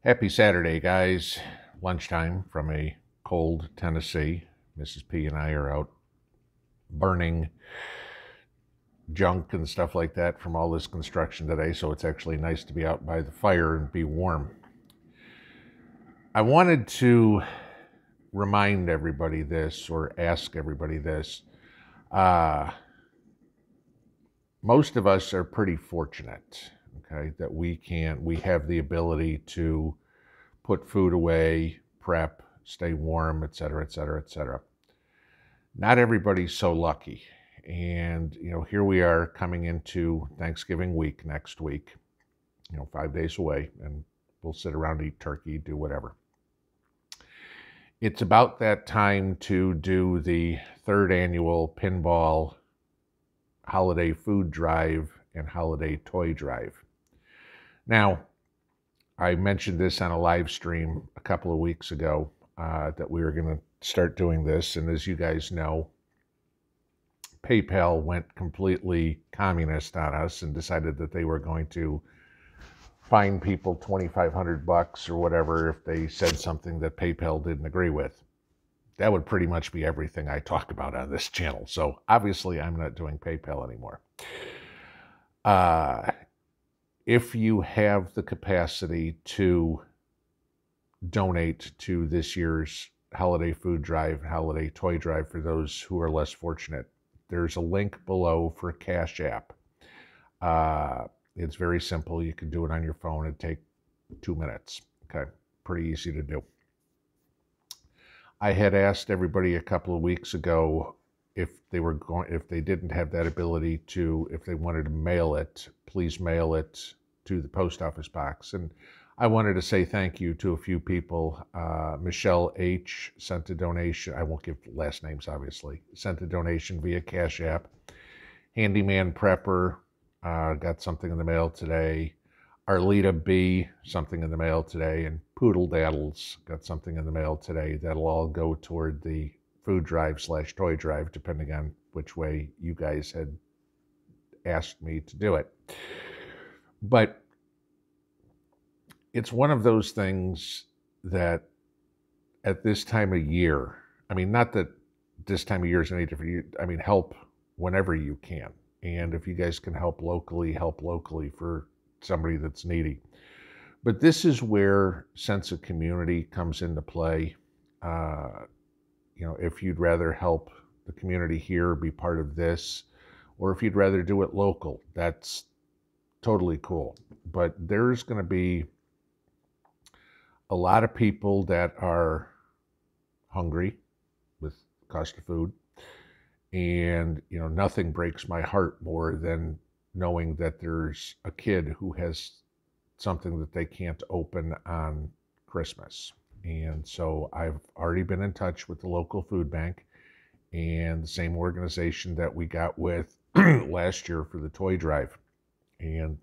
Happy Saturday, guys. Lunchtime from a cold Tennessee. Mrs. P and I are out burning junk and stuff like that from all this construction today, so it's actually nice to be out by the fire and be warm. I wanted to remind everybody this, or ask everybody this. Most of us are pretty fortunate, okay, that we have the ability to put food away, prep, stay warm, etc., etc., etc. Not everybody's so lucky. And, here we are coming into Thanksgiving week next week, 5 days away, and we'll sit around, eat turkey, do whatever. It's about that time to do the third annual Pinball Holiday Food Drive and Holiday Toy Drive. Now, I mentioned this on a live stream a couple of weeks ago that we were going to start doing this. And as you guys know, PayPal went completely communist on us and decided that they were going to fine people $2,500 or whatever if they said something that PayPal didn't agree with. That would pretty much be everything I talk about on this channel. So obviously I'm not doing PayPal anymore. If you have the capacity to donate to this year's holiday food drive, holiday toy drive for those who are less fortunate, there's a link below for Cash App. It's very simple. You can do it on your phone. It'd take 2 minutes. Okay, pretty easy to do. I had asked everybody a couple of weeks ago if they didn't have that ability to, if they wanted to mail it, please mail it to the post office box. And I wanted to say thank you to a few people. Michelle H. sent a donation. I won't give last names, obviously. Sent a donation via Cash App. Handyman Prepper got something in the mail today. Arlita B. something in the mail today. And Poodle Daddles got something in the mail today. That'll all go toward the food drive / toy drive, depending on which way you guys had asked me to do it. But it's one of those things that at this time of year, I mean, not that this time of year is any different. I mean, help whenever you can. And if you guys can help locally for somebody that's needy. But this is where sense of community comes into play. If you'd rather help the community here, be part of this, or if you'd rather do it local, that's totally cool. But there's going to be a lot of people that are hungry with the cost of food. And, nothing breaks my heart more than knowing that there's a kid who has something that they can't open on Christmas. And so I've already been in touch with the local food bank and the same organization that we got with last year for the toy drive. And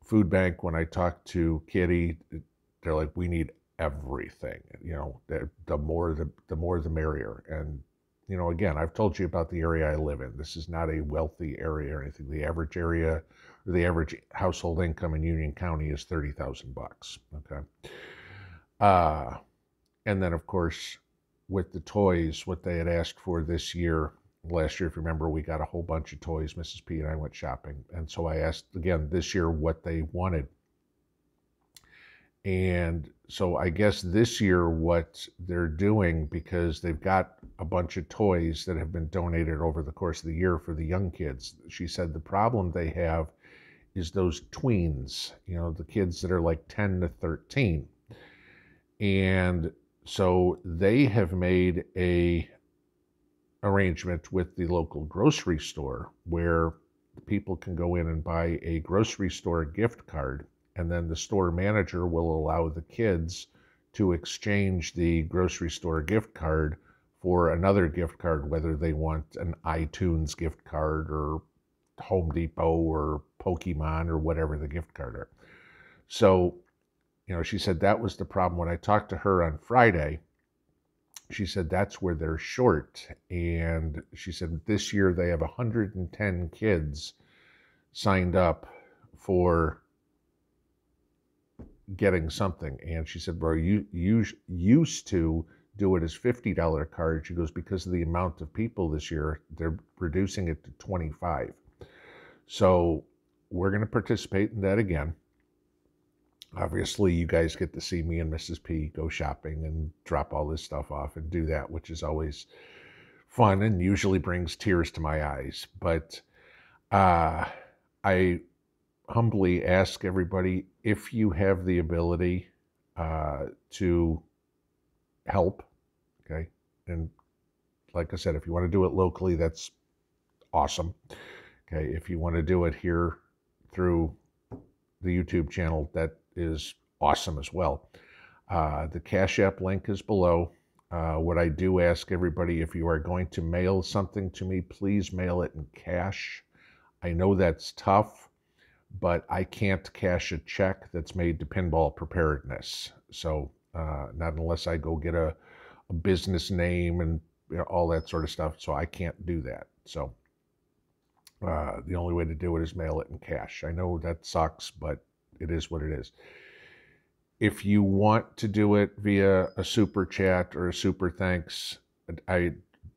food bank, when I talked to Kitty, they're like, we need everything. The more the merrier. And again, I've told you about the area I live in. This is not a wealthy area or anything. The average area, or the average household income in Union County is $30,000. Okay. And then, of course, with the toys, what they had asked for this year, last year, if you remember, we got a whole bunch of toys. Mrs. P and I went shopping. And so I asked again this year what they wanted. And so I guess this year what they're doing, because they've got a bunch of toys that have been donated over the course of the year for the young kids. She said the problem they have is those tweens, the kids that are like 10 to 13. And so they have made a arrangement with the local grocery store where people can go in and buy a grocery store gift card, and then the store manager will allow the kids to exchange the grocery store gift card for another gift card, whether they want an iTunes gift card or Home Depot or Pokemon or whatever the gift card are. So, she said that was the problem. When I talked to her on Friday, she said that's where they're short. And she said this year they have 110 kids signed up for getting something. And she said, bro, you used to do it as $50 cards. She goes, because of the amount of people this year, they're reducing it to 25. So we're going to participate in that again. Obviously, you guys get to see me and Mrs. P go shopping and drop all this stuff off and do that, which is always fun and usually brings tears to my eyes. But I humbly ask everybody, if you have the ability to help, okay? And like I said, if you want to do it locally, that's awesome. Okay, if you want to do it here through the YouTube channel, that is awesome as well. The Cash App link is below. What I do ask everybody, if you are going to mail something to me, please mail it in cash. I know that's tough, but I can't cash a check that's made to Pinball Preparedness. So not unless I go get a business name and all that sort of stuff. So I can't do that. So the only way to do it is mail it in cash. I know that sucks, but it is what it is. If you want to do it via a super chat or a super thanks,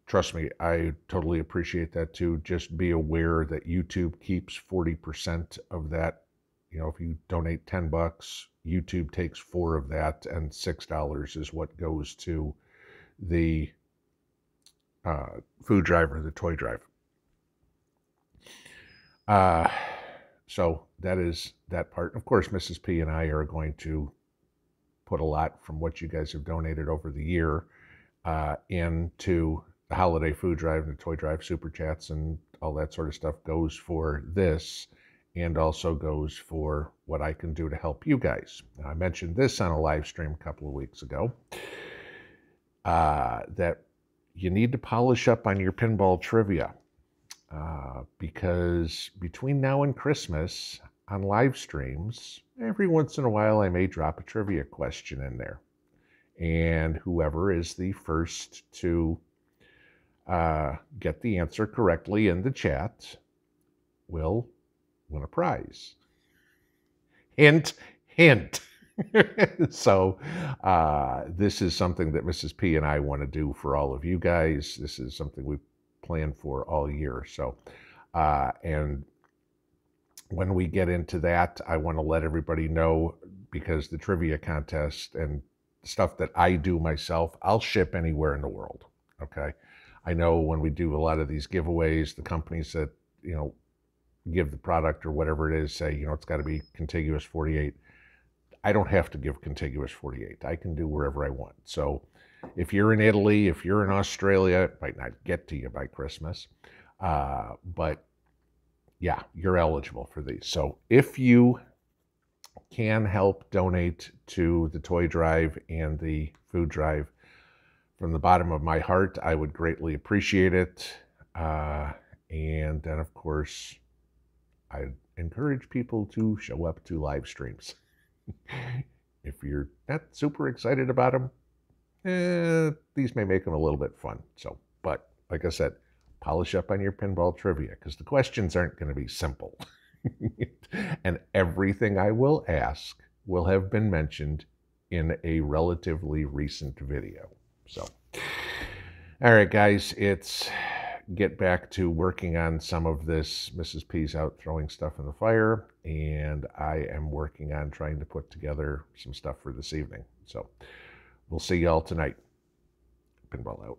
trust me, I totally appreciate that too. Just be aware that YouTube keeps 40% of that. You know, if you donate 10 bucks, YouTube takes 4 of that, and $6 is what goes to the food drive or the toy drive. So that is that part. Of course, Mrs. P and I are going to put a lot from what you guys have donated over the year into the holiday food drive and the toy drive super chats, and all that sort of stuff goes for this, and also goes for what I can do to help you guys. Now, I mentioned this on a live stream a couple of weeks ago, that you need to polish up on your pinball trivia. Because between now and Christmas, on live streams, every once in a while I may drop a trivia question in there. And whoever is the first to get the answer correctly in the chat will win a prize. Hint, hint. So this is something that Mrs. P and I want to do for all of you guys. This is something we planned for all year. So, and when we get into that, I want to let everybody know, because the trivia contest and stuff that I do myself, I'll ship anywhere in the world. Okay. I know when we do a lot of these giveaways, the companies that, you know, give the product or whatever it is, say, you know, it's got to be contiguous 48. I don't have to give contiguous 48. I can do wherever I want. So if you're in Italy, if you're in Australia, it might not get to you by Christmas. But yeah, you're eligible for these. So if you can help donate to the toy drive and the food drive, from the bottom of my heart, I would greatly appreciate it. And then, of course, I encourage people to show up to live streams. If you're not super excited about them, these may make them a little bit fun. So, but like I said, polish up on your pinball trivia, because the questions aren't going to be simple. And everything I will ask will have been mentioned in a relatively recent video. So, all right, guys, it's get back to working on some of this. Mrs. P's out throwing stuff in the fire, and I am working on trying to put together some stuff for this evening. So we'll see y'all tonight. Pinball out.